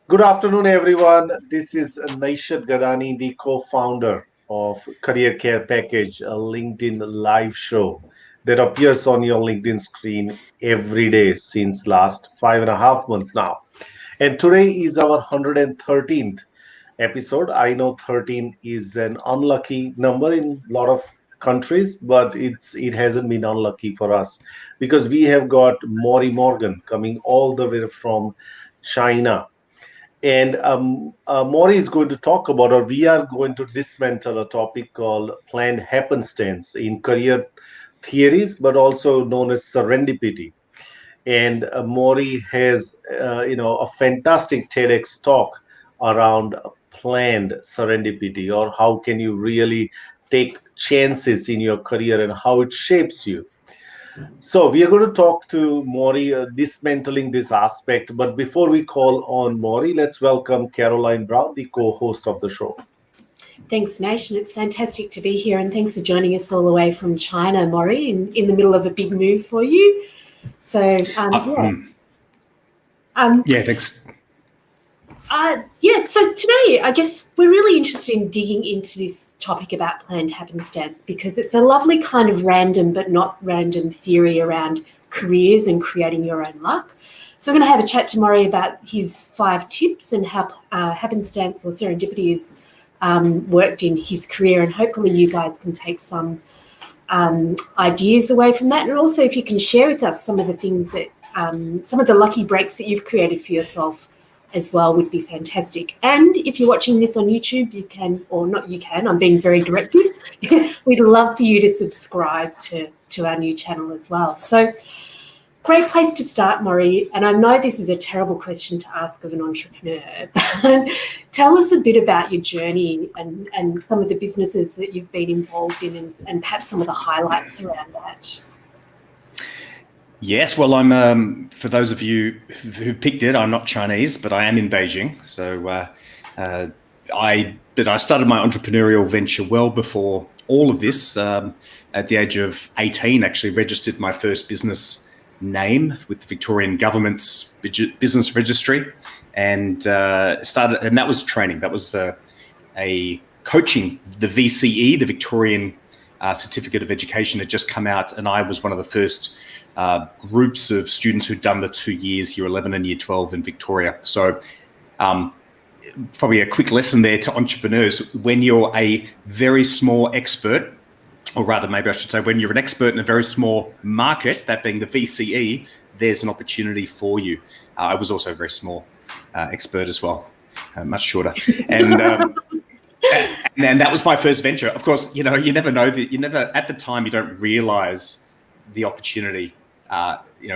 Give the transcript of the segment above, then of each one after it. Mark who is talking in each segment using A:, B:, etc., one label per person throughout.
A: Good afternoon, everyone. This is Naishad Gadani, the co-founder of Career Care Package, a LinkedIn live show that appears on your LinkedIn screen every day since last 5.5 months now. And today is our 113th episode. I know 13 is an unlucky number in a lot of countries, but it hasn't been unlucky for us because we have got Morry Morgan coming all the way from China, and Maury is going to talk about, or we are going to dismantle a topic called planned happenstance in career theories, but also known as serendipity. And Maury has, a fantastic TEDx talk around planned serendipity, or how can you really take chances in your career and how it shapes you. So we are going to talk to Maury, dismantling this aspect. But before we call on Maury, let's welcome Caroline Brown, the co-host of the show.
B: Thanks, Nation. It's fantastic to be here, and thanks for joining us all the way from China, Morry, in the middle of a big move for you. So,
C: Thanks.
B: So today, I guess we're really interested in digging into this topic about planned happenstance because it's a lovely kind of random but not random theory around careers and creating your own luck. So we're going to have a chat to Morry about his 5 tips and how happenstance or serendipity has worked in his career, and hopefully you guys can take some ideas away from that. And also if you can share with us some of the things that, some of the lucky breaks that you've created for yourself as well would be fantastic. And if you're watching this on YouTube, you can, or not you can, I'm being very directive. We'd love for you to subscribe to our new channel as well. So great place to start, Morry. And I know this is a terrible question to ask of an entrepreneur, but tell us a bit about your journey and some of the businesses that you've been involved in, and perhaps some of the highlights around that.
C: Yes, well, I'm for those of you who picked it, I'm not Chinese, but I am in Beijing. So I started my entrepreneurial venture well before all of this. At the age of 18, actually registered my first business name with the Victorian government's business registry, and started. And that was training. That was a coaching. The VCE, the Victorian Certificate of Education, had just come out, and I was one of the first groups of students who'd done the 2 years, year 11 and year 12 in Victoria. So probably a quick lesson there to entrepreneurs: when you're a very small expert, or rather maybe I should say when you're an expert in a very small market, that being the VCE, there's an opportunity for you. I was also a very small expert as well, much shorter. And and that was my first venture. Of course, you never know that at the time you don't realize the opportunity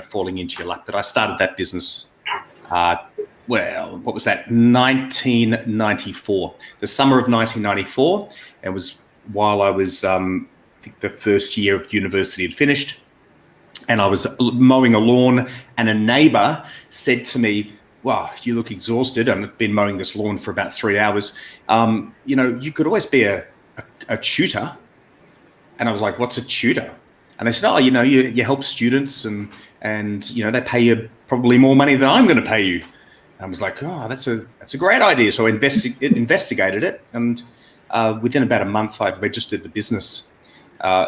C: falling into your lap. But I started that business, what was that? 1994, the summer of 1994. It was while I was, I think the first year of university had finished, and I was mowing a lawn, and a neighbor said to me, "Wow, you look exhausted. I've been mowing this lawn for about 3 hours. You could always be a tutor." And I was like, "What's a tutor?" And they said, "Oh, you help students, and they pay you probably more money than I'm going to pay you." And I was like, "Oh, that's a great idea." So I investigated it, and within about a month, I'd registered the business.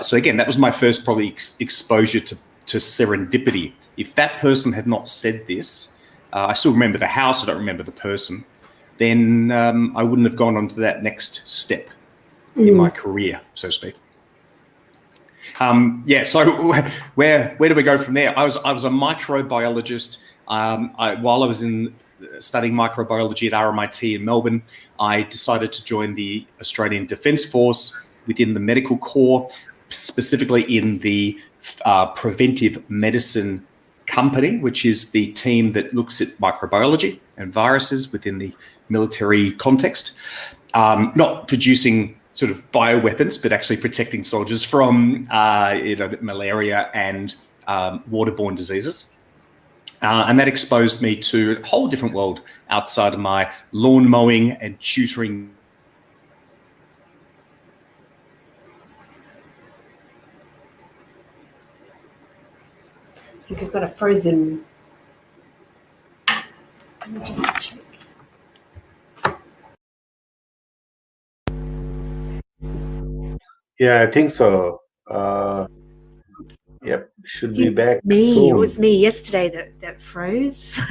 C: So again, that was my first probably exposure to serendipity. If that person had not said this, I still remember the house, I don't remember the person, then I wouldn't have gone on to that next step in my career, so to speak. So where do we go from there? I was a microbiologist. While I was studying microbiology at RMIT in Melbourne, I decided to join the Australian Defence Force within the medical corps, specifically in the preventive medicine company, which is the team that looks at microbiology and viruses within the military context, not producing sort of bioweapons, but actually protecting soldiers from malaria and waterborne diseases. And that exposed me to a whole different world outside of my lawn mowing and tutoring.
B: I think I've got a frozen. Let me just check.
A: Yeah, I think so. Yep, should be back
B: Me, it was
A: soon.
B: me yesterday that froze.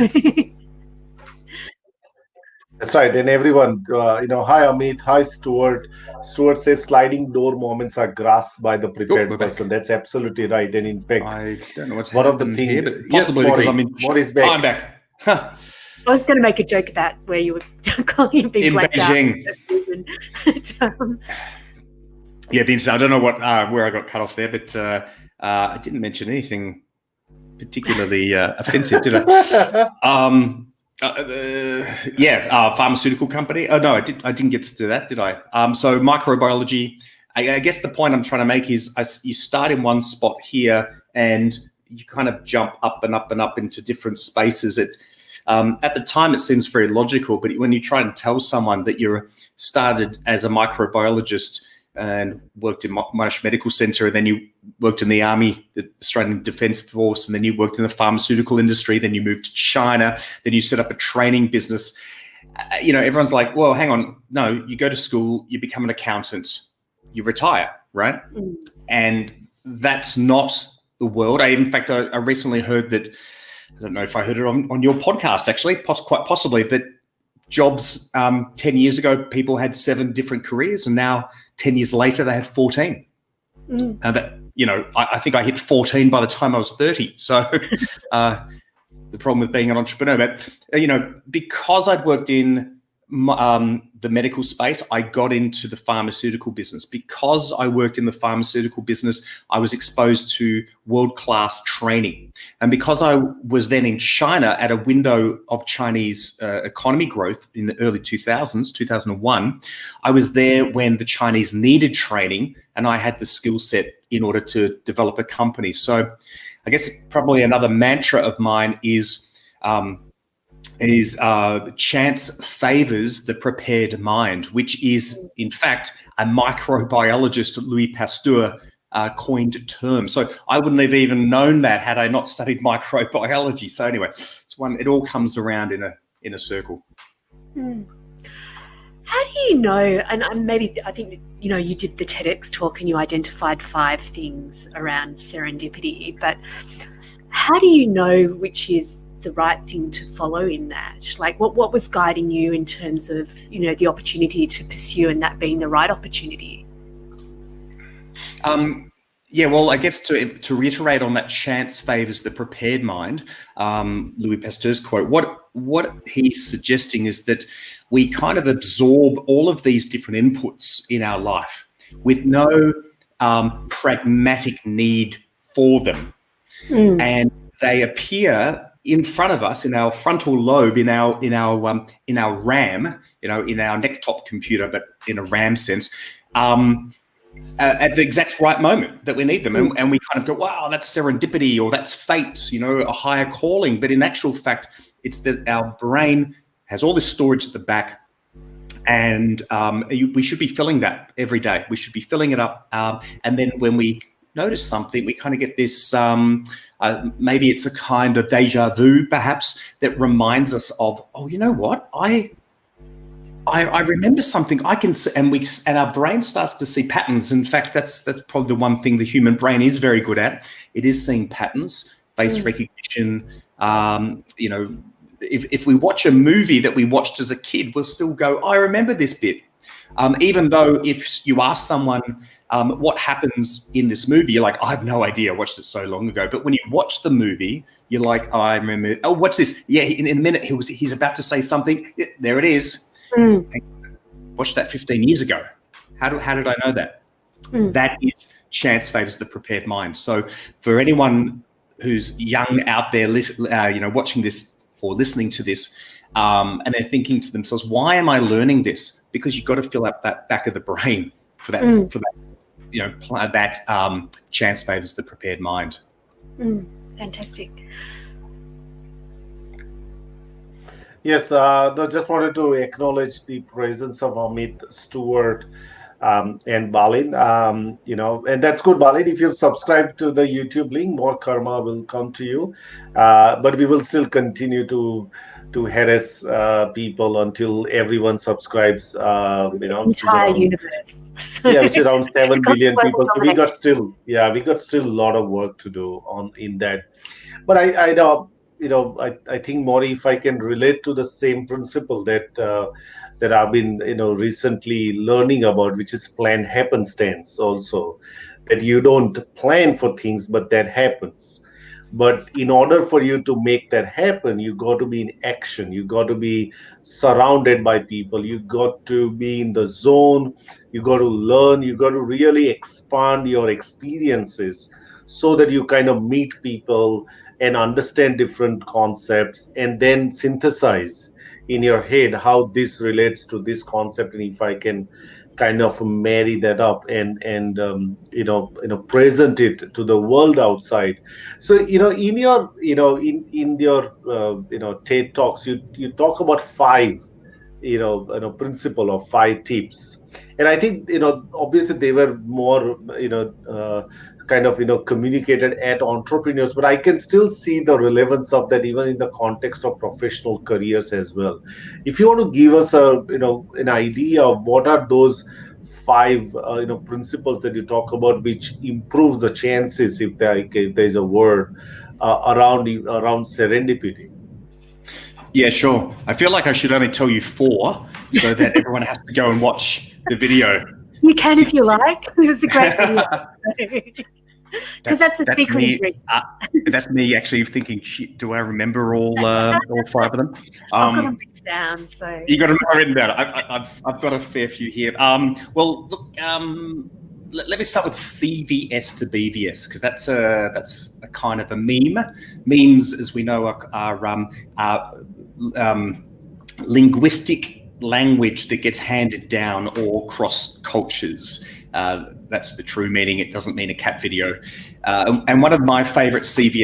A: That's right. And everyone, hi Amit, hi Stuart. Stuart says sliding door moments are grasped by the
C: Oh,
A: prepared
C: we're back.
A: person. That's absolutely right. And in fact,
C: I don't know what's
A: one of the
C: happened here,
A: things,
C: but
A: yes,
C: possibly because
A: Maury's
C: Oh,
A: back.
C: I'm back. Huh.
B: I was going to make a joke about where you were calling it being
C: In
B: blacked
C: Beijing.
B: out.
C: Yeah, the incident. I don't know what where I got cut off there, but I didn't mention anything particularly offensive, did I? Pharmaceutical company. Oh no, I didn't get to do that, did I? So microbiology. I guess the point I'm trying to make is you start in one spot here and you kind of jump up and up and up into different spaces. At the time, it seems very logical, but when you try and tell someone that you're started as a microbiologist and worked in Monash Medical Centre, and then you worked in the Army, the Australian Defence Force, and then you worked in the pharmaceutical industry, then you moved to China, then you set up a training business. Everyone's like, well, hang on. No, you go to school, you become an accountant, you retire, right?
B: Mm.
C: And that's not the world. In fact, I recently heard that, I don't know if I heard it on your podcast, actually, quite possibly, that jobs 10 years ago, people had 7 different careers, and now 10 years later, they have 14. I think I hit 14 by the time I was 30. So the problem with being an entrepreneur, but, because I'd worked in the medical space, I got into the pharmaceutical business. Because I worked in the pharmaceutical business, I was exposed to world-class training. And because I was then in China at a window of Chinese economy growth in the early 2000s, 2001, I was there when the Chinese needed training, and I had the skill set in order to develop a company. So I guess probably another mantra of mine is chance favors the prepared mind, which is, in fact, a microbiologist, Louis Pasteur, coined term. So I wouldn't have even known that had I not studied microbiology. So anyway, it all comes around in a circle.
B: Mm. How do you know, and I think, you did the TEDx talk and you identified 5 things around serendipity, but how do you know which is the right thing to follow in that? Like what was guiding you in terms of, the opportunity to pursue and that being the right opportunity?
C: I guess to reiterate on that, chance favors the prepared mind, Louis Pasteur's quote, what he's suggesting is that we kind of absorb all of these different inputs in our life with no pragmatic need for them. And they appear in front of us in our frontal lobe, in our RAM, in our neck-top computer, but in a RAM sense, at the exact right moment that we need them. And we kind of go, wow, that's serendipity, or that's fate, a higher calling. But in actual fact, it's that our brain has all this storage at the back, and we should be filling that every day. We should be filling it up. And then when we notice something, we kind of get this, maybe it's a kind of deja vu, perhaps, that reminds us of, oh, you know what? I remember something. I can see, and our brain starts to see patterns. In fact, that's probably the one thing the human brain is very good at. It is seeing patterns, face recognition. If we watch a movie that we watched as a kid, we'll still go, I remember this bit. Even though if you ask someone what happens in this movie, you're like, I have no idea. I watched it so long ago. But when you watch the movie, you're like, oh, I remember. Oh, what's this? Yeah, in a minute, he's about to say something. There it is. Watched that 15 years ago. How did I know that? That is chance favors the prepared mind. So for anyone who's young out there, watching this or listening to this, and they're thinking to themselves, why am I learning this? Because you've got to fill up that back of the brain for that, that chance favors the prepared mind.
B: Fantastic.
A: Yes, just wanted to acknowledge the presence of Amit, Stuart, and Balin. And that's good, Balin. If you've subscribed to the YouTube link, more karma will come to you. But we will still continue to harass people until everyone subscribes. Which is
B: Entire
A: around
B: universe. So
A: yeah, which is around seven
B: got
A: billion
B: global
A: people. So
B: domination.
A: we got still a lot of work to do on in that. But I know, I think, Maury, if I can relate to the same principle that I've been, recently learning about, which is planned happenstance also, that you don't plan for things, but that happens. But in order for you to make that happen, you got to be in action. You got to be surrounded by people. You got to be in the zone. You got to learn. You got to really expand your experiences so that you kind of meet people and understand different concepts and then synthesize in your head how this relates to this concept, and if I can kind of marry that up and present it to the world outside. So in your in your TED talks, you talk about five principle of five tips, and I think obviously they were more kind of communicated at entrepreneurs, but I can still see the relevance of that even in the context of professional careers as well. If you want to give us a an idea of what are those five principles that you talk about which improves the chances, if there's a word, around serendipity.
C: Yeah, sure. I feel like I should only tell you 4 so that everyone has to go and watch the video.
B: You can if you like. It's a great video. Because that's the secret
C: me,
B: ingredient.
C: That's me actually thinking, shit, do I remember all 5 of them?
B: I've got them written down. So
C: you got them written down. I've got a fair few here. Well, look, let me start with CVS to BVS, because that's a kind of a meme. Memes, as we know, are linguistic language that gets handed down all across cultures. That's the true meaning. It doesn't mean a cat video. And one of my favorite memes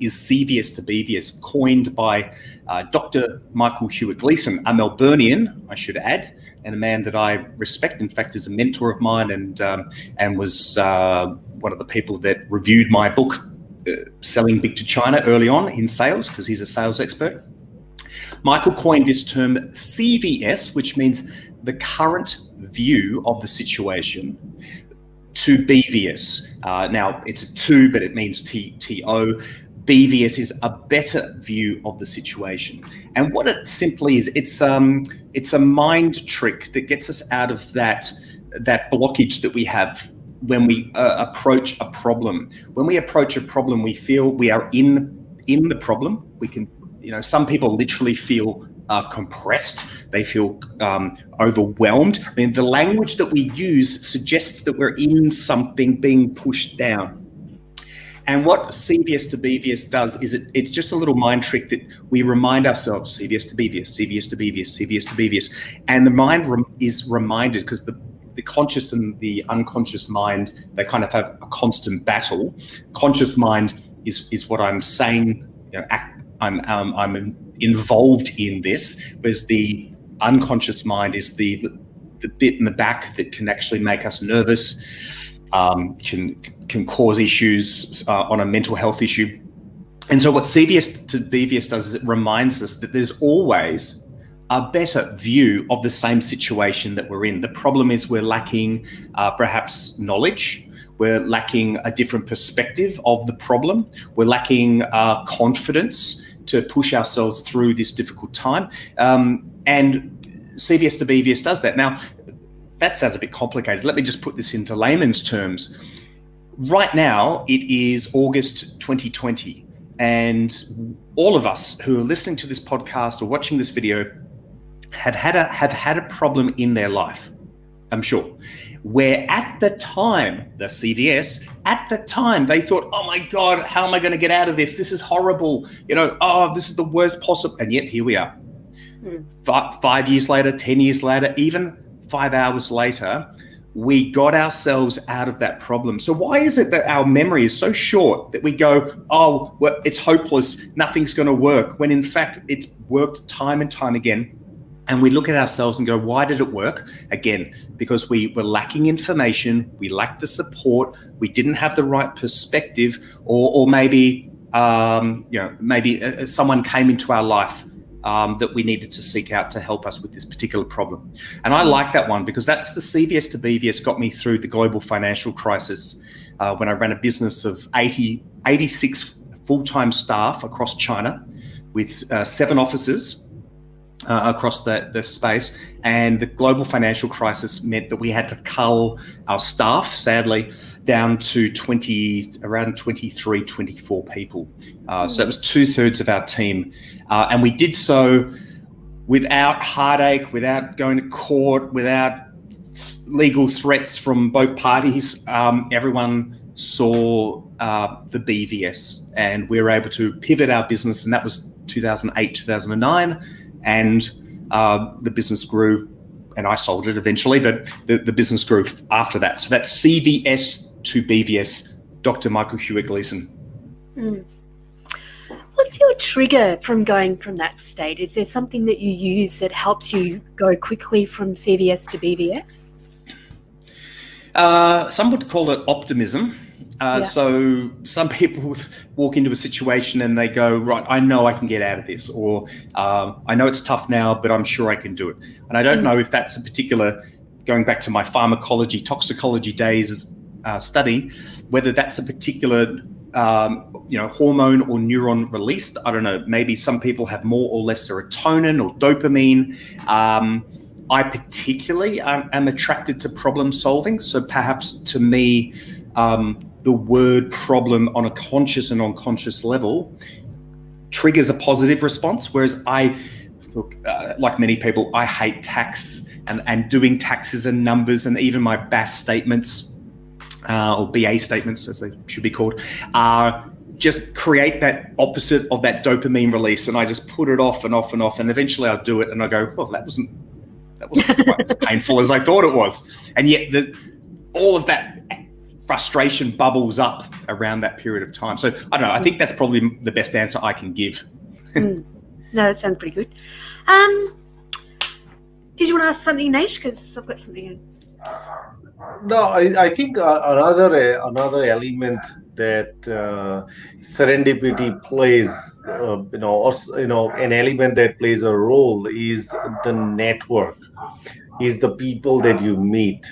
C: is CVS to BVS, coined by Dr. Michael Hewitt Gleason, a Melburnian, I should add, and a man that I respect. In fact, is a mentor of mine, and was one of the people that reviewed my book, Selling Big to China, early on in sales, because he's a sales expert. Michael coined this term CVS, which means the current view of the situation, to BVS. Now, it's a 2, but it means TO. BVS is a better view of the situation. And what it simply is, it's a mind trick that gets us out of that blockage that we have when we approach a problem. When we approach a problem, we feel we are in the problem. We can, some people literally feel compressed. They feel overwhelmed. I mean, the language that we use suggests that we're in something being pushed down. And what CVS to BVS does is it's just a little mind trick that we remind ourselves: CVS to BVS, CVS to BVS, CVS to BVS. And the mind is reminded, because the conscious and the unconscious mind, they kind of have a constant battle. Conscious mind is what I'm saying, I'm involved in this, whereas the unconscious mind is the bit in the back that can actually make us nervous, can cause issues on a mental health issue. And so what CVS to BVS does is it reminds us that there's always a better view of the same situation that we're in. The problem is we're lacking perhaps knowledge. We're lacking a different perspective of the problem. We're lacking confidence to push ourselves through this difficult time. And CVS to BVS does that. Now, that sounds a bit complicated. Let me just put this into layman's terms. Right now, it is August 2020, and all of us who are listening to this podcast or watching this video have had a problem in their life, I'm sure, where at the time, the CVS, at the time, they thought, oh my God, how am I going to get out of this? This is horrible. This is the worst possible. And yet here we are. 5 years later, 10 years later, even 5 hours later, we got ourselves out of that problem. So why is it that our memory is so short that we go, oh, well, it's hopeless, nothing's going to work, when in fact it's worked time and time again? And we look at ourselves and go, why did it work? Again, because we were lacking information, we lacked the support, we didn't have the right perspective, or maybe someone came into our life that we needed to seek out to help us with this particular problem. And I like that one because that's the CVS to BVS got me through the global financial crisis when I ran a business of 86 full-time staff across China with 7 offices across the space. And the global financial crisis meant that we had to cull our staff, sadly, down to around 23, 24 people. So that was 2/3 of our team. And we did so without heartache, without going to court, without legal threats from both parties. Everyone saw the BVS, and we were able to pivot our business, and that was 2008, 2009. And the business grew, and I sold it eventually, but the business grew after that. So that's CVS to BVS, Dr. Michael Hewitt Gleason.
B: What's your trigger from going from that state? Is there something that you use that helps you go quickly from CVS to BVS?
C: Some would call it optimism. So some people walk into a situation and they go, right, I know I can get out of this, or I know it's tough now, but I'm sure I can do it. And I don't know if that's a particular, going back to my pharmacology, toxicology days of study, whether that's a particular hormone or neuron released. I don't know. Maybe some people have more or less serotonin or dopamine. I particularly am attracted to problem solving. So perhaps to me, the word problem on a conscious and unconscious level triggers a positive response. Whereas like many people, I hate tax and doing taxes and numbers, and even my BAS statements or BA statements, as they should be called, just create that opposite of that dopamine release. And I just put it off and off and off. And eventually I'll do it and I go, well, that wasn't quite as painful as I thought it was. And yet all of that frustration bubbles up around that period of time. So I don't know. I think that's probably the best answer I can give.
B: No, that sounds pretty good. Did you want to ask something, Naish? Because I've got something.
A: No, I think another element that serendipity plays, an element that plays a role is the network, is the people that you meet.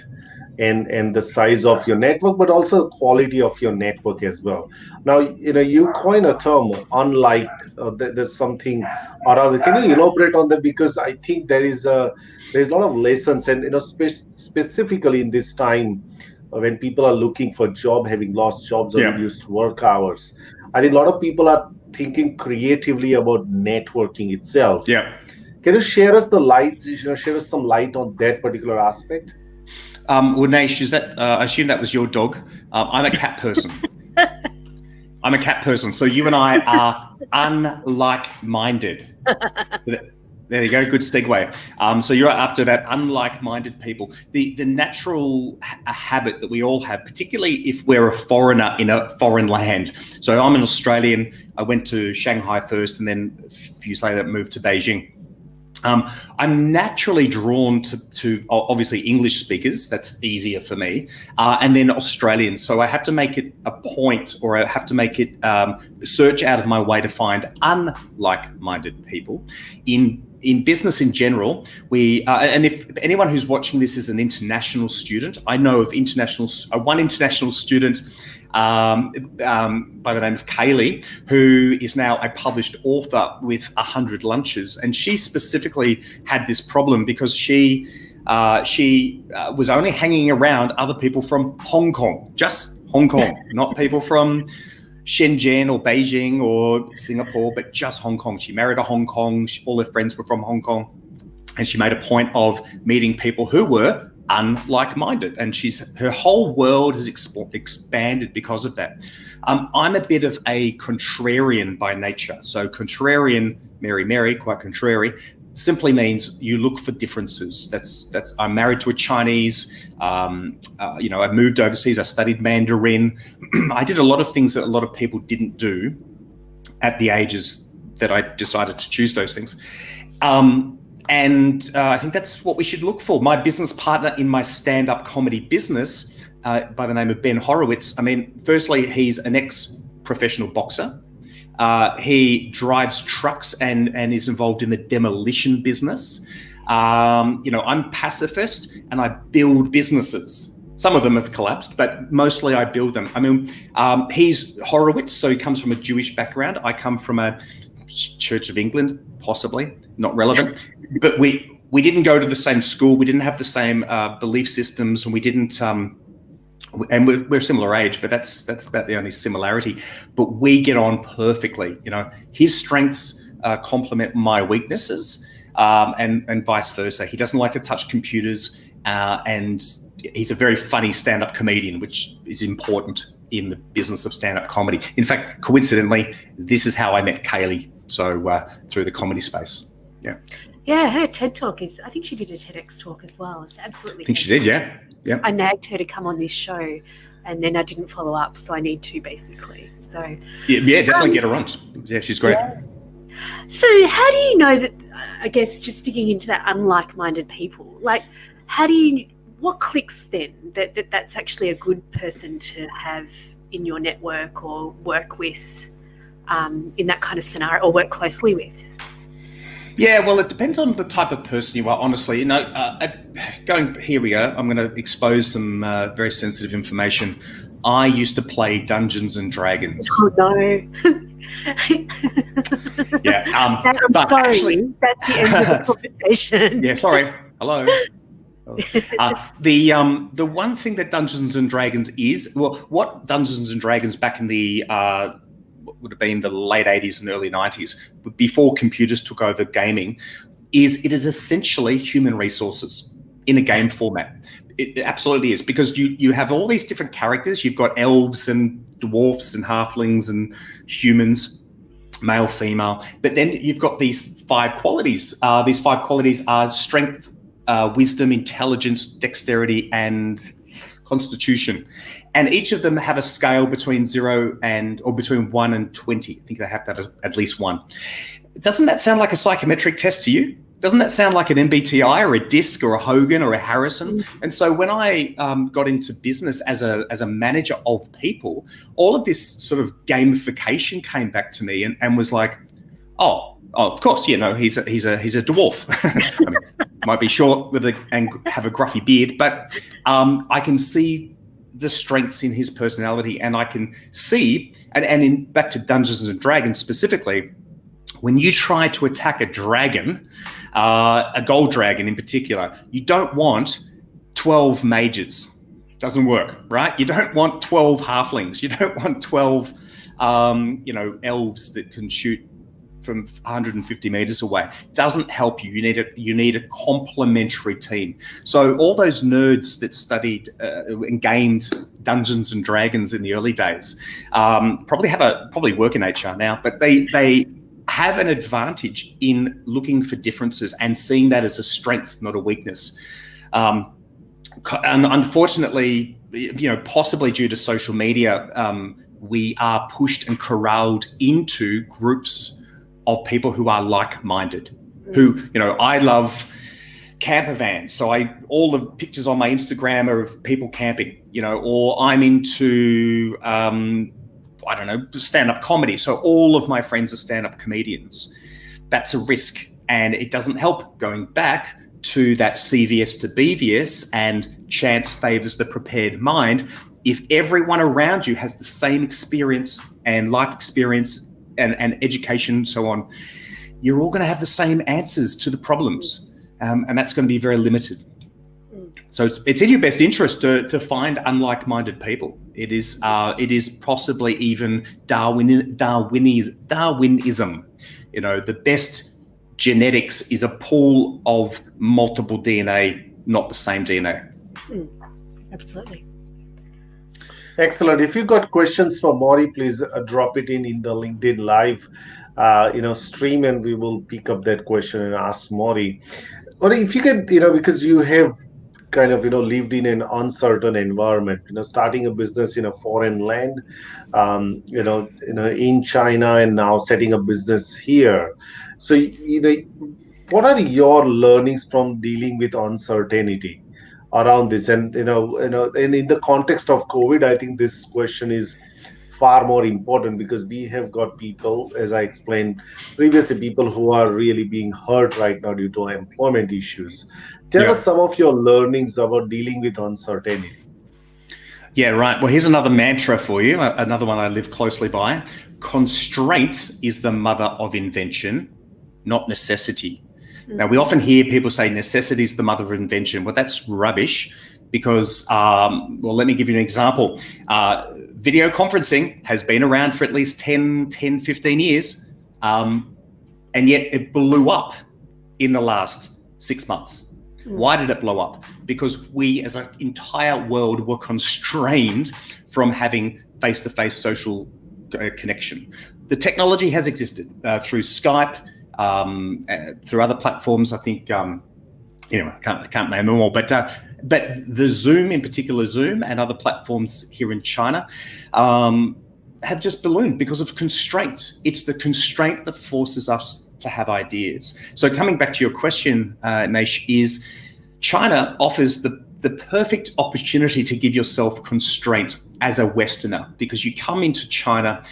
A: And the size of your network, but also the quality of your network as well. Now, you coin a term, unlike, there's something or other. Can you elaborate on that? Because I think there's a lot of lessons, and specifically in this time when people are looking for job, having lost jobs or reduced work hours, I think a lot of people are thinking creatively about networking itself.
C: Yeah.
A: Can you share us some light on that particular aspect?
C: Well, Naish, I assume that was your dog. I'm a cat person. I'm a cat person. So you and I are unlike-minded. So there you go. Good segue. So you're after that unlike-minded people. The natural habit that we all have, particularly if we're a foreigner in a foreign land. So I'm an Australian. I went to Shanghai first, and then a few years later moved to Beijing. I'm naturally drawn to obviously English speakers. That's easier for me. And then Australians. So I have to make it a point, or I have to make it search out of my way to find unlike-minded people. In business in general, and if anyone who's watching this is an international student, I know of one international student by the name of Kaylee, who is now a published author with 100 lunches. And she specifically had this problem because she was only hanging around other people from Hong Kong, just Hong Kong, not people from Shenzhen or Beijing or Singapore, but just Hong Kong. She married a Hong Kong, all her friends were from Hong Kong. And she made a point of meeting people who were unlike-minded, and her whole world has expanded because of that. I'm a bit of a contrarian by nature. So contrarian, Mary, quite contrary, simply means you look for differences. That's. I'm married to a Chinese. I moved overseas. I studied Mandarin. I did a lot of things that a lot of people didn't do at the ages that I decided to choose those things. And I think that's what we should look for. My business partner in my stand-up comedy business, by the name of Ben Horowitz, I mean, firstly, he's an ex-professional boxer. He drives trucks and is involved in the demolition business. I'm pacifist and I build businesses. Some of them have collapsed, but mostly I build them. I mean, he's Horowitz, so he comes from a Jewish background. I come from a Church of England, possibly, not relevant. But we didn't go to the same school. We didn't have the same belief systems, and we didn't. And we're similar age, but that's about the only similarity. But we get on perfectly. His strengths complement my weaknesses, and vice versa. He doesn't like to touch computers, and he's a very funny stand-up comedian, which is important in the business of stand-up comedy. In fact, coincidentally, this is how I met Kaylee. So through the comedy space. Yeah.
B: Yeah, her TED Talk I think she did a TEDx talk as well. It's absolutely
C: I think fantastic. She did, yeah.
B: I nagged her to come on this show and then I didn't follow up, so I need to basically. So
C: yeah, definitely get her on. Yeah, she's great. Yeah.
B: So how do you know that, I guess just digging into that unlike-minded people, like what clicks then that's actually a good person to have in your network or work with in that kind of scenario or work closely with?
C: Yeah, well, it depends on the type of person you are, honestly. Here we go. I'm going to expose some very sensitive information. I used to play Dungeons and Dragons.
B: Oh, no.
C: Yeah.
B: I'm sorry. Actually, that's the end of the conversation.
C: Yeah, sorry. Hello. The one thing that Dungeons and Dragons is, what Dungeons and Dragons back in the what would have been the late 80s and early 90s, before computers took over gaming, it is essentially human resources in a game format. It absolutely is, because you have all these different characters. You've got elves and dwarfs and halflings and humans, male, female, but then you've got these 5 qualities. These 5 qualities are strength, wisdom, intelligence, dexterity, and constitution. And each of them have a scale between 0 or between 1 and 20. I think they have to have at least 1. Doesn't that sound like a psychometric test to you? Doesn't that sound like an MBTI or a DISC or a Hogan or a Harrison? And so when I got into business as a manager of people, all of this sort of gamification came back to me and was like, oh, of course, he's a dwarf. I mean, might be short and have a gruffy beard, but I can see the strengths in his personality, and I can see, and back to Dungeons and Dragons specifically, when you try to attack a dragon, a gold dragon in particular, you don't want 12 mages. Doesn't work, right? You don't want 12 halflings. You don't want 12, elves that can shoot from 150 meters away. Doesn't help you. You need a complementary team. So all those nerds that studied and gamed Dungeons and Dragons in the early days probably work in HR now, but they have an advantage in looking for differences and seeing that as a strength, not a weakness. And unfortunately, possibly due to social media, we are pushed and corralled into groups of people who are like-minded, who, I love camper vans. So all the pictures on my Instagram are of people camping, or I'm into, stand-up comedy. So all of my friends are stand-up comedians. That's a risk. And it doesn't help going back to that CVS to BVS and chance favors the prepared mind. If everyone around you has the same experience and life experience and education and so on, you're all going to have the same answers to the problems. And that's going to be very limited. So it's in your best interest to find unlike-minded people. It is possibly even Darwinism. The best genetics is a pool of multiple DNA, not the same DNA.
B: Absolutely.
A: Excellent. If you've got questions for Morry, please drop it in the LinkedIn Live stream, and we will pick up that question and ask Morry. Morry, if you could, because you have kind of, lived in an uncertain environment, starting a business in a foreign land, in China, and now setting a business here. So, What are your learnings from dealing with uncertainty around this? And and in the context of COVID, I think this question is far more important because we have got people, as I explained previously, people who are really being hurt right now due to employment issues. Tell
C: Yeah.
A: us some of your learnings about dealing with uncertainty.
C: Yeah, right. Well, here's another mantra for you, another one I live closely by. Constraint is the mother of invention, not necessity. Now, we often hear people say necessity is the mother of invention. Well, that's rubbish because, let me give you an example. Video conferencing has been around for at least 10, 15 years, and yet it blew up in the last 6 months. Why did it blow up? Because we as an entire world were constrained from having face-to-face social connection. The technology has existed through Skype, through other platforms. I think, I can't name them all, but the Zoom in particular, Zoom and other platforms here in China have just ballooned because of constraint. It's the constraint that forces us to have ideas. So coming back to your question, Naish, is China offers the perfect opportunity to give yourself constraint as a Westerner, because you come into China,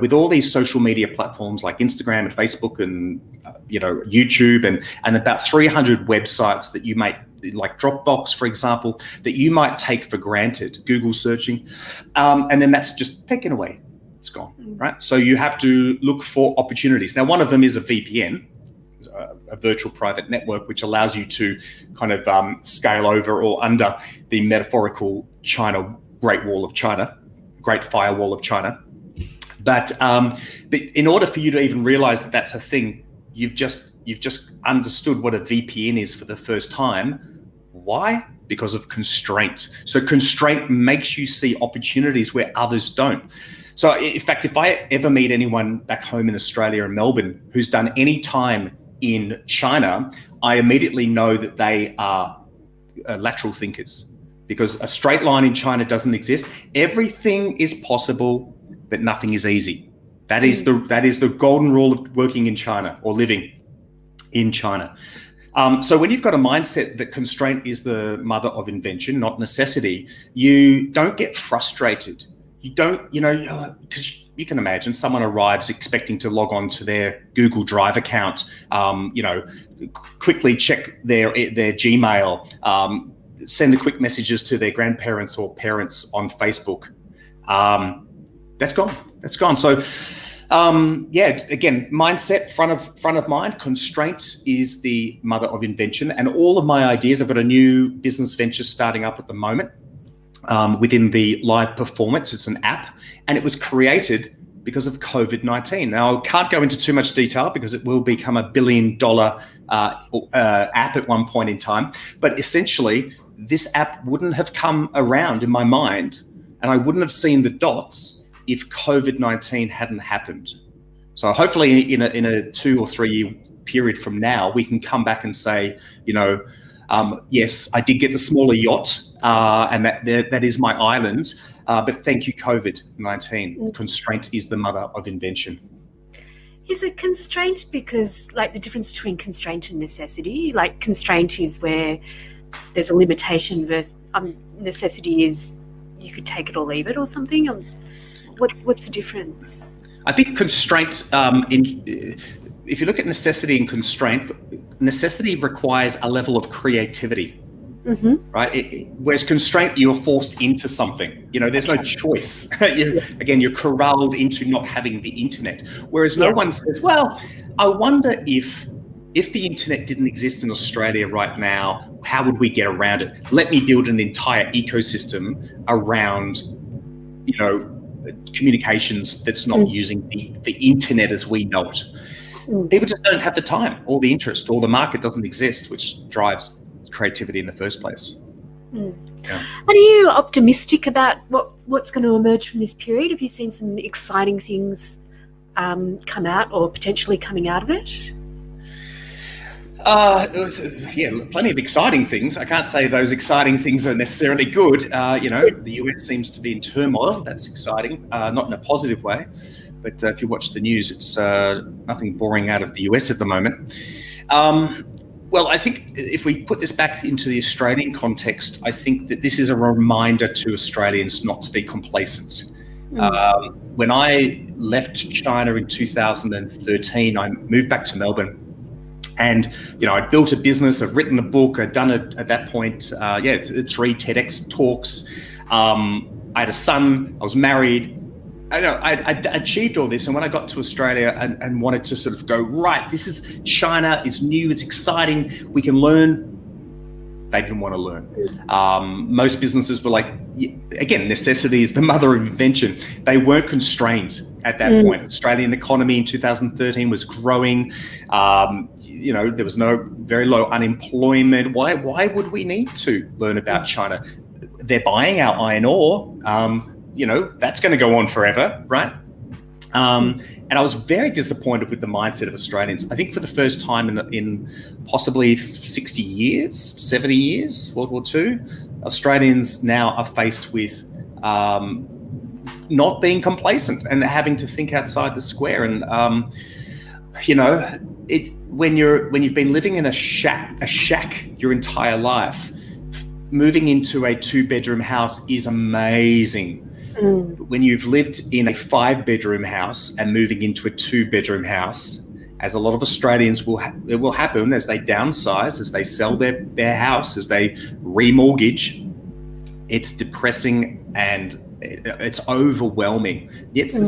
C: with all these social media platforms like Instagram and Facebook and, YouTube and about 300 websites that you might, like Dropbox, for example, that you might take for granted, Google searching, and then that's just taken away. It's gone, right? So you have to look for opportunities. Now, one of them is a VPN, a virtual private network, which allows you to kind of scale over or under the metaphorical Great Wall of China, Great Firewall of China. But in order for you to even realize that that's a thing, you've just understood what a VPN is for the first time. Why? Because of constraint. So constraint makes you see opportunities where others don't. So in fact, if I ever meet anyone back home in Australia and Melbourne who's done any time in China, I immediately know that they are lateral thinkers, because a straight line in China doesn't exist. Everything is possible, but nothing is easy. That is the golden rule of working in China or living in China. So when you've got a mindset that constraint is the mother of invention, not necessity, you don't get frustrated. You don't, because you can imagine someone arrives expecting to log on to their Google Drive account, quickly check their Gmail, send a quick messages to their grandparents or parents on Facebook. That's gone. So, again, mindset, front of mind. Constraints is the mother of invention, and all of my ideas. I've got a new business venture starting up at the moment. Within the live performance. It's an app, and it was created because of COVID-19. Now, I can't go into too much detail because it will become $1 billion app at one point in time. But essentially, this app wouldn't have come around in my mind, and I wouldn't have seen the dots if COVID-19 hadn't happened. So hopefully in a 2 or 3 year period from now, we can come back and say, yes, I did get the smaller yacht, and that is my island. But thank you, COVID-19. Constraint is the mother of invention.
B: Is it constraint because, like, the difference between constraint and necessity? Like, constraint is where there's a limitation versus necessity is you could take it or leave it or something? What's the difference?
C: I think constraint, if you look at necessity and constraint, necessity requires a level of creativity, right? Whereas constraint, you're forced into something. There's no choice. You're corralled into not having the internet. Whereas no one says, well, I wonder if the internet didn't exist in Australia right now, how would we get around it? Let me build an entire ecosystem around, communications that's not using the internet as we know it. People just don't have the time or the interest, or the market doesn't exist, which drives creativity in the first place. Yeah.
B: Are you optimistic about what's going to emerge from this period? Have you seen some exciting things come out or potentially coming out of it?
C: Plenty of exciting things. I can't say those exciting things are necessarily good. The US seems to be in turmoil. That's exciting, not in a positive way. But if you watch the news, it's nothing boring out of the US at the moment. Well, I think if we put this back into the Australian context, I think that this is a reminder to Australians not to be complacent. When I left China in 2013, I moved back to Melbourne. And, I'd built a business, I'd written a book, I'd done it at that point, 3 TEDx talks. I had a son, I was married. I'd achieved all this. And when I got to Australia and wanted to sort of go, right, this is China, it's new, it's exciting, we can learn, they didn't want to learn. Most businesses were like, again, necessity is the mother of invention. They weren't constrained at that point. Australian economy in 2013 was growing. There was very low unemployment. Why would we need to learn about China? They're buying our iron ore. That's going to go on forever, right? And I was very disappointed with the mindset of Australians. I think for the first time in possibly 60 years, 70 years, World War II, Australians now are faced with not being complacent and having to think outside the square. And when you've been living in a shack your entire life, moving into a 2-bedroom house is amazing. But when you've lived in a 5-bedroom house and moving into a 2-bedroom house, as a lot of Australians it will happen as they downsize, as they sell their house, as they remortgage, it's depressing and it's overwhelming. Yet it's the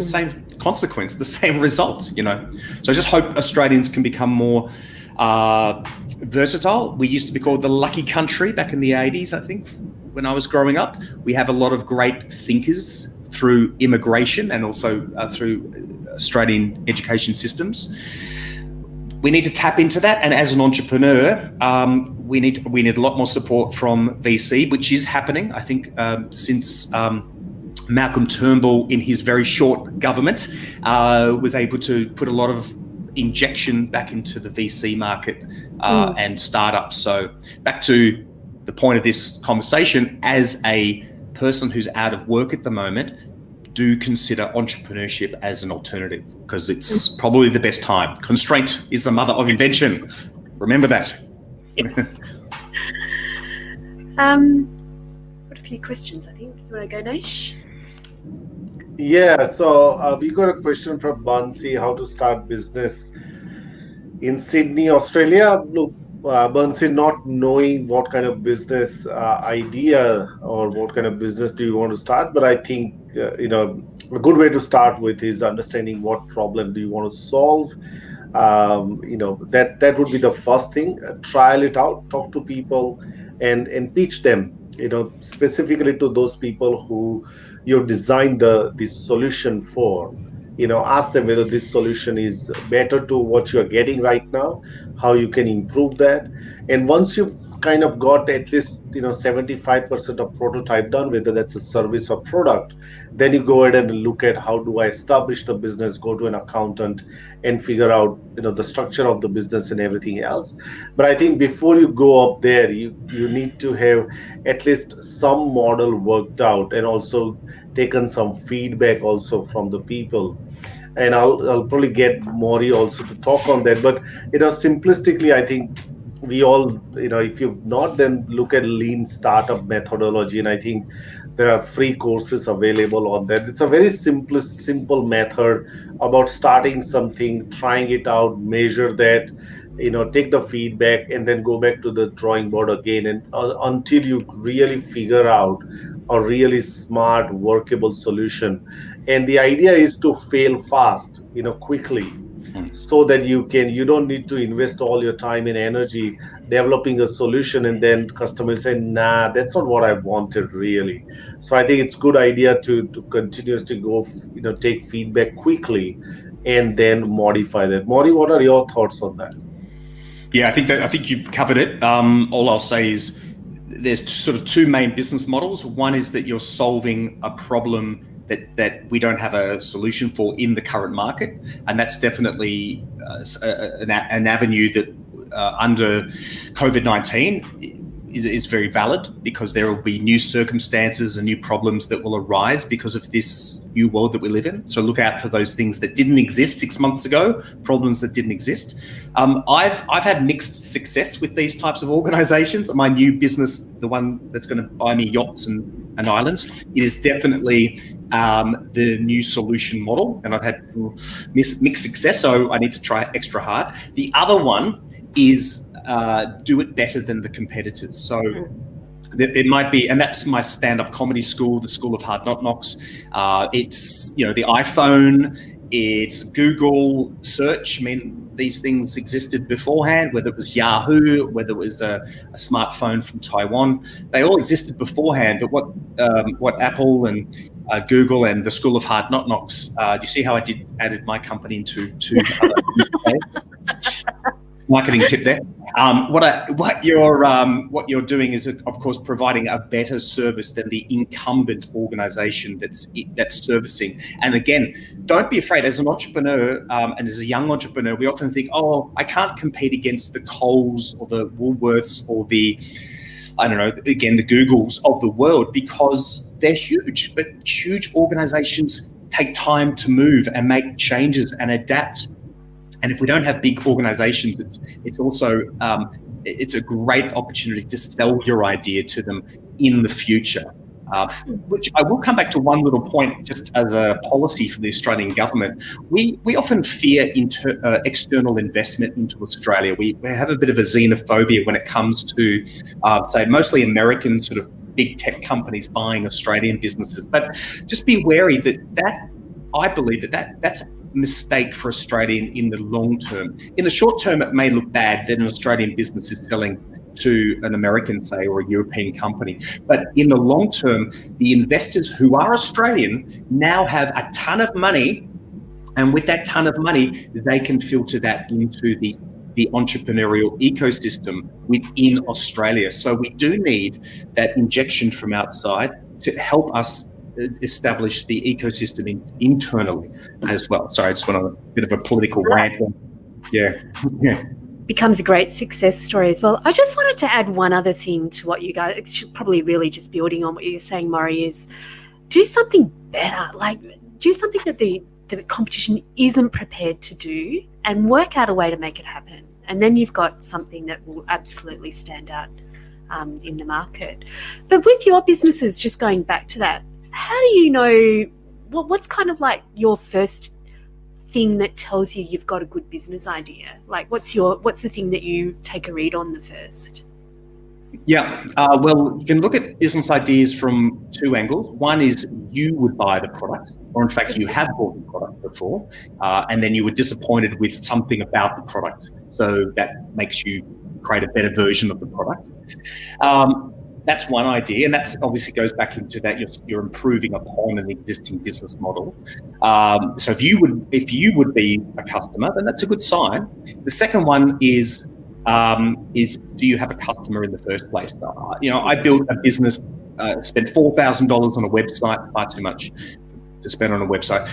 C: same consequence, the same result, So I just hope Australians can become more versatile. We used to be called the lucky country back in the 80s, I think. When I was growing up, we have a lot of great thinkers through immigration and also through Australian education systems. We need to tap into that, and as an entrepreneur, we need a lot more support from VC, which is happening. I think since Malcolm Turnbull, in his very short government, was able to put a lot of injection back into the VC market and startups. So back to the point of this conversation, as a person who's out of work at the moment, do consider entrepreneurship as an alternative, because it's probably the best time. Constraint is the mother of invention. Remember that.
B: Yes. Got a few questions, I think. You want to go, Naish?
A: Yeah, so we got a question from Bansi, how to start business in Sydney, Australia. Look, Bansi, not knowing what kind of business idea or what kind of business do you want to start, but I think a good way to start with is understanding what problem do you want to solve. That would be the first thing. Trial it out, talk to people, and pitch them. Specifically to those people who you've designed this solution for. Ask them whether this solution is better to what you're getting right now, how you can improve that. And once you've kind of got at least 75% of prototype done, whether that's a service or product, then you go ahead and look at how do I establish the business, go to an accountant and figure out the structure of the business and everything else. But I think before you go up there, you need to have at least some model worked out and also taken some feedback also from the people. And I'll probably get Morry also to talk on that. But simplistically, I think we all, if you've not, then look at lean startup methodology. And I think there are free courses available on that. It's a very simple method about starting something, trying it out, measure that, take the feedback, and then go back to the drawing board again, and until you really figure out a really smart, workable solution. And the idea is to fail fast, quickly, so that you don't need to invest all your time and energy developing a solution and then customers say, nah, that's not what I wanted really. So I think it's good idea to continuously go, take feedback quickly and then modify that. Morry, what are your thoughts on that?
C: Yeah, I think you've covered it. All I'll say is there's sort of two main business models. One is that you're solving a problem that we don't have a solution for in the current market, and that's definitely an avenue that under COVID-19 is very valid, because there will be new circumstances and new problems that will arise because of this new world that we live in. So look out for those things that didn't exist 6 months ago, problems that didn't exist. I've had mixed success with these types of organizations. My new business, the one that's going to buy me yachts and islands, it is definitely the new solution model, and I've had mixed success, so I need to try extra hard. The other one is do it better than the competitors. So it might be, and that's my stand-up comedy school, the School of Hard Knock Knocks. It's, you know, the iPhone, it's Google search. I mean, these things existed beforehand, whether it was Yahoo, whether it was a smartphone from Taiwan. They all existed beforehand, but what Apple and Google and the School of Hard Knock Knocks, do you see how I added my company into two other marketing tip there? What you're doing is, of course, providing a better service than the incumbent organisation that's servicing. And again, don't be afraid. As an entrepreneur and as a young entrepreneur, we often think, oh, I can't compete against the Coles or the Woolworths or the, I don't know, again, the Googles of the world, because they're huge. But huge organisations take time to move and make changes and adapt. And if we don't have big organizations, it's also it's a great opportunity to sell your idea to them in the future. Which I will come back to one little point, just as a policy for the Australian government. We often fear external investment into Australia. We have a bit of a xenophobia when it comes to, say, mostly American sort of big tech companies buying Australian businesses. But just be wary that I believe that's mistake for Australia in the long term. In the short term, it may look bad that an Australian business is selling to an American, say, or a European company. But in the long term, the investors who are Australian now have a ton of money, and with that ton of money, they can filter that into the entrepreneurial ecosystem within Australia. So we do need that injection from outside to help us establish the ecosystem internally as well. Sorry, I just went on a bit of a political rant. Yeah.
B: Becomes a great success story as well. I just wanted to add one other thing to what you guys, it's probably really just building on what you're saying, Morry, is do something better. Like, do something that the competition isn't prepared to do and work out a way to make it happen. And then you've got something that will absolutely stand out in the market. But with your businesses, just going back to that, how do you know what's kind of like your first thing that tells you you've got a good business idea? Like, what's the thing that you take a read on the first?
C: Yeah, well, you can look at business ideas from two angles. One is you would buy the product, or in fact, you have bought the product before, and then you were disappointed with something about the product. So that makes you create a better version of the product. That's one idea, and that's obviously goes back into that you're improving upon an existing business model. So if you would be a customer, then that's a good sign. The second one is do you have a customer in the first place? I built a business, spent $4,000 on a website, far too much to spend on a website,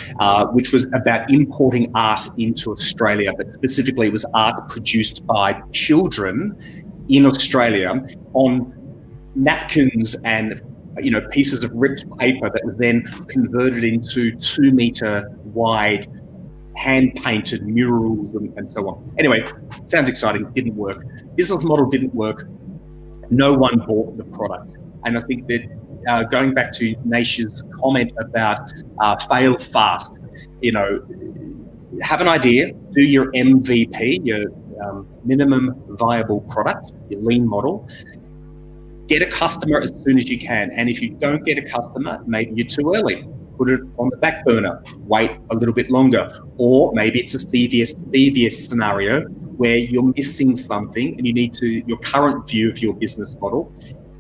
C: which was about importing art into Australia, but specifically it was art produced by children in Australia on napkins and pieces of ripped paper that was then converted into 2 meter wide hand-painted murals and so on. Anyway, sounds exciting. Didn't work. Business model didn't work. No one bought the product. And I think that going back to Naish's comment about fail fast, have an idea, do your MVP, your minimum viable product, your lean model. Get a customer as soon as you can. And if you don't get a customer, maybe you're too early. Put it on the back burner, wait a little bit longer. Or maybe it's a CVS scenario where you're missing something and your current view of your business model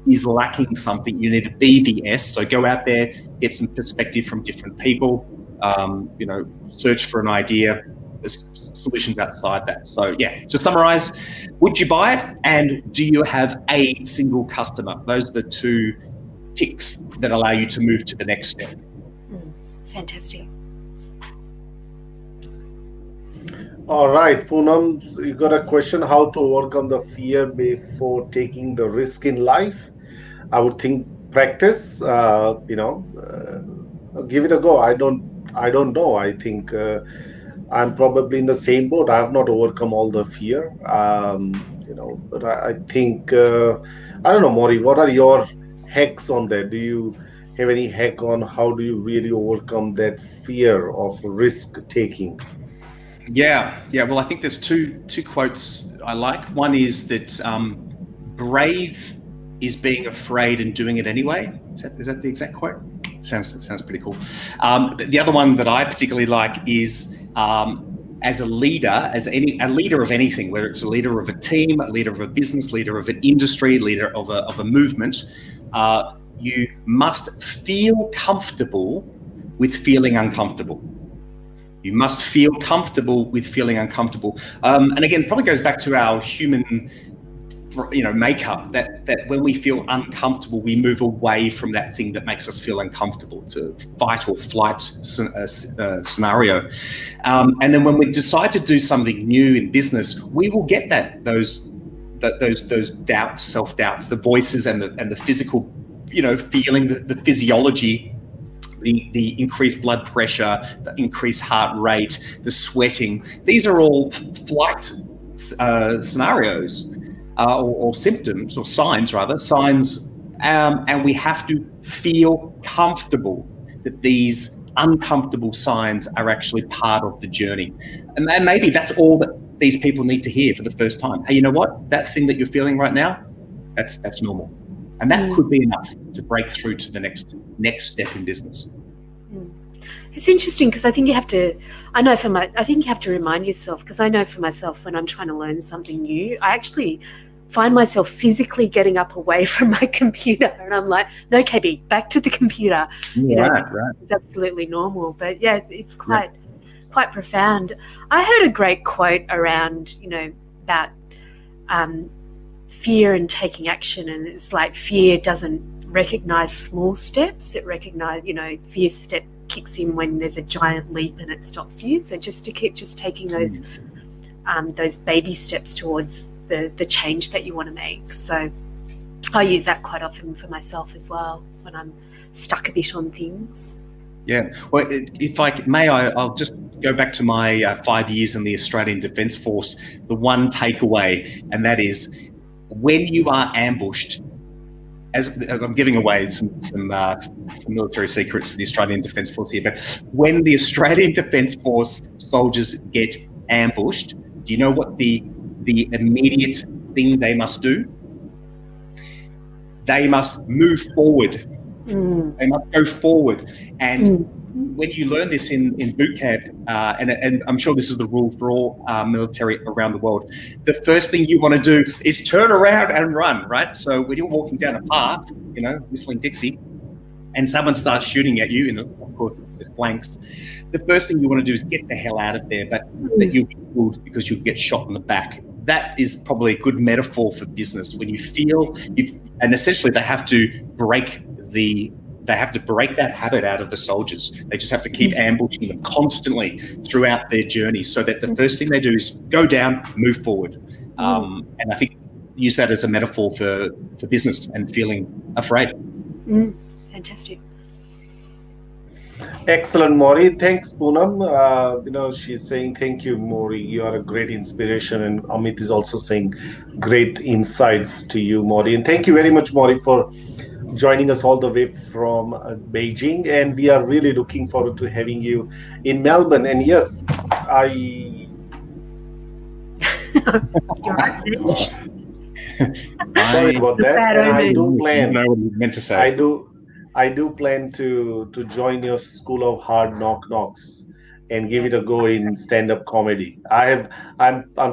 C: is lacking something. You need a BVS. So go out there, get some perspective from different people, search for an idea. There's solutions outside that. So yeah, to summarize, would you buy it? And do you have a single customer? Those are the two ticks that allow you to move to the next step.
B: Fantastic.
A: All right, Poonam, you got a question, how to overcome the fear before taking the risk in life? I would think practice, give it a go. I don't know. I think I'm probably in the same boat. I have not overcome all the fear. But I think I don't know, Maury. What are your hacks on that? Do you have any hack on how do you really overcome that fear of risk taking?
C: Yeah. Well, I think there's two quotes I like. One is that brave is being afraid and doing it anyway. Is that the exact quote? Sounds pretty cool. The other one that I particularly like is as a leader, a leader of anything, whether it's a leader of a team, a leader of a business, leader of an industry, leader of a movement, you must feel comfortable with feeling uncomfortable. You must feel comfortable with feeling uncomfortable. And again, probably goes back to our human makeup, that when we feel uncomfortable, we move away from that thing that makes us feel uncomfortable. It's a fight or flight scenario. And then when we decide to do something new in business, we will get those doubts, self-doubts, the voices and the physical, feeling, the physiology, the increased blood pressure, the increased heart rate, the sweating. These are all flight scenarios. Or symptoms, or signs, and we have to feel comfortable that these uncomfortable signs are actually part of the journey. And maybe that's all that these people need to hear for the first time. Hey, you know what? That thing that you're feeling right now, that's normal. And that could be enough to break through to the next step in business.
B: It's interesting because I think you have to remind yourself, because I know for myself, when I'm trying to learn something new, I actually find myself physically getting up away from my computer, and I'm like, no, KB, back to the computer. Right. It's absolutely normal. But yeah, it's quite profound. I heard a great quote around, about fear and taking action, and it's like fear doesn't recognize small steps. It recognizes, fear step kicks in when there's a giant leap and it stops you. So just to keep taking those baby steps towards the change that you want to make. So I use that quite often for myself as well when I'm stuck a bit on things.
C: Yeah. Well, if I may, I'll just go back to my 5 years in the Australian Defence Force. The one takeaway, and that is, when you are ambushed, as I'm giving away some military secrets to the Australian Defence Force here, but when the Australian Defence Force soldiers get ambushed, do you know what the immediate thing they must do? They must move forward. They must go forward. And when you learn this in boot camp, and I'm sure this is the rule for all military around the world, the first thing you want to do is turn around and run, right? So when you're walking down a path, whistling Dixie, and someone starts shooting at you, of course it's blanks, the first thing you want to do is get the hell out of there, but you'll be killed because you'll get shot in the back. That is probably a good metaphor for business. When you feel and essentially they have to break that habit out of the soldiers. They just have to keep ambushing them constantly throughout their journey, so that the first thing they do is go down, move forward. And I think use that as a metaphor for business and feeling afraid.
B: Fantastic.
A: Excellent, Maury. Thanks, Poonam. She's saying, thank you, Maury. You are a great inspiration. And Amit is also saying great insights to you, Maury. And thank you very much, Maury, for joining us all the way from Beijing. And we are really looking forward to having you in Melbourne. And yes,
B: You're right, Mitch.
A: Sorry about that. And I do plan.
C: No, what you meant to say.
A: I do plan to join your School of Hard Knocks and give it a go in stand-up comedy. I'm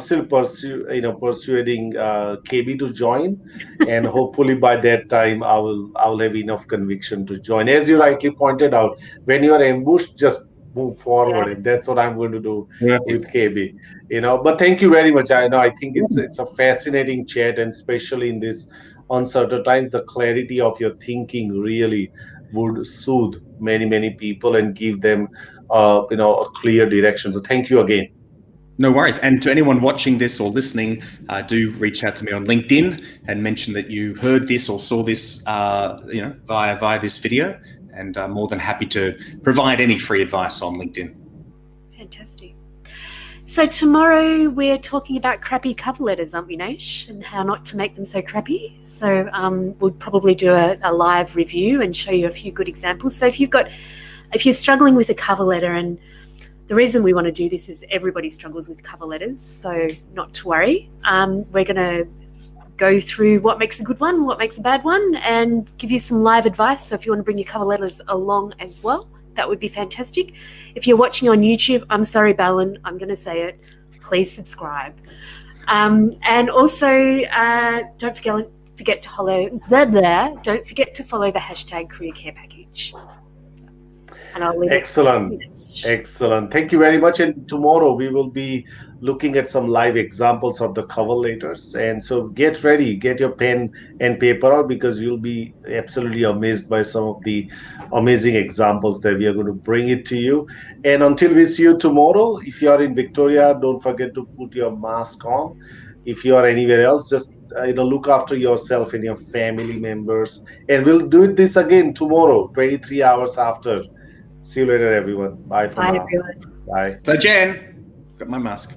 A: still persuading KB to join, and hopefully by that time I will have enough conviction to join. As you rightly pointed out, when you are ambushed, just move forward, and that's what I'm going to do with KB. But thank you very much. I think it's a fascinating chat, and especially in this uncertain times, the clarity of your thinking really would soothe many people and give them a clear direction. So thank you again.
C: No worries. And to anyone watching this or listening, do reach out to me on LinkedIn and mention that you heard this or saw this via this video, and I'm more than happy to provide any free advice on LinkedIn.
B: Fantastic. So tomorrow we're talking about crappy cover letters, aren't we, Naish, and how not to make them so crappy. So we'll probably do a live review and show you a few good examples. So if you're struggling with a cover letter, and the reason we want to do this is everybody struggles with cover letters, so not to worry. We're going to go through what makes a good one, what makes a bad one, and give you some live advice. So if you want to bring your cover letters along as well, that would be fantastic. If you're watching on YouTube, I'm sorry, Balin, I'm going to say it. Please subscribe. And also, don't forget to follow. Don't forget to follow the hashtag Career Care Package. And I'll leave
A: Excellent. Excellent. Thank you very much. And tomorrow we will be looking at some live examples of the cover letters. And so get ready, get your pen and paper out, because you'll be absolutely amazed by some of the amazing examples that we are going to bring it to you. And until we see you tomorrow, if you are in Victoria, don't forget to put your mask on. If you are anywhere else, just look after yourself and your family members. And we'll do this again tomorrow, 23 hours after. See you later, everyone. Bye for now.
B: Bye, everyone.
A: Bye.
C: So Jan, got my mask.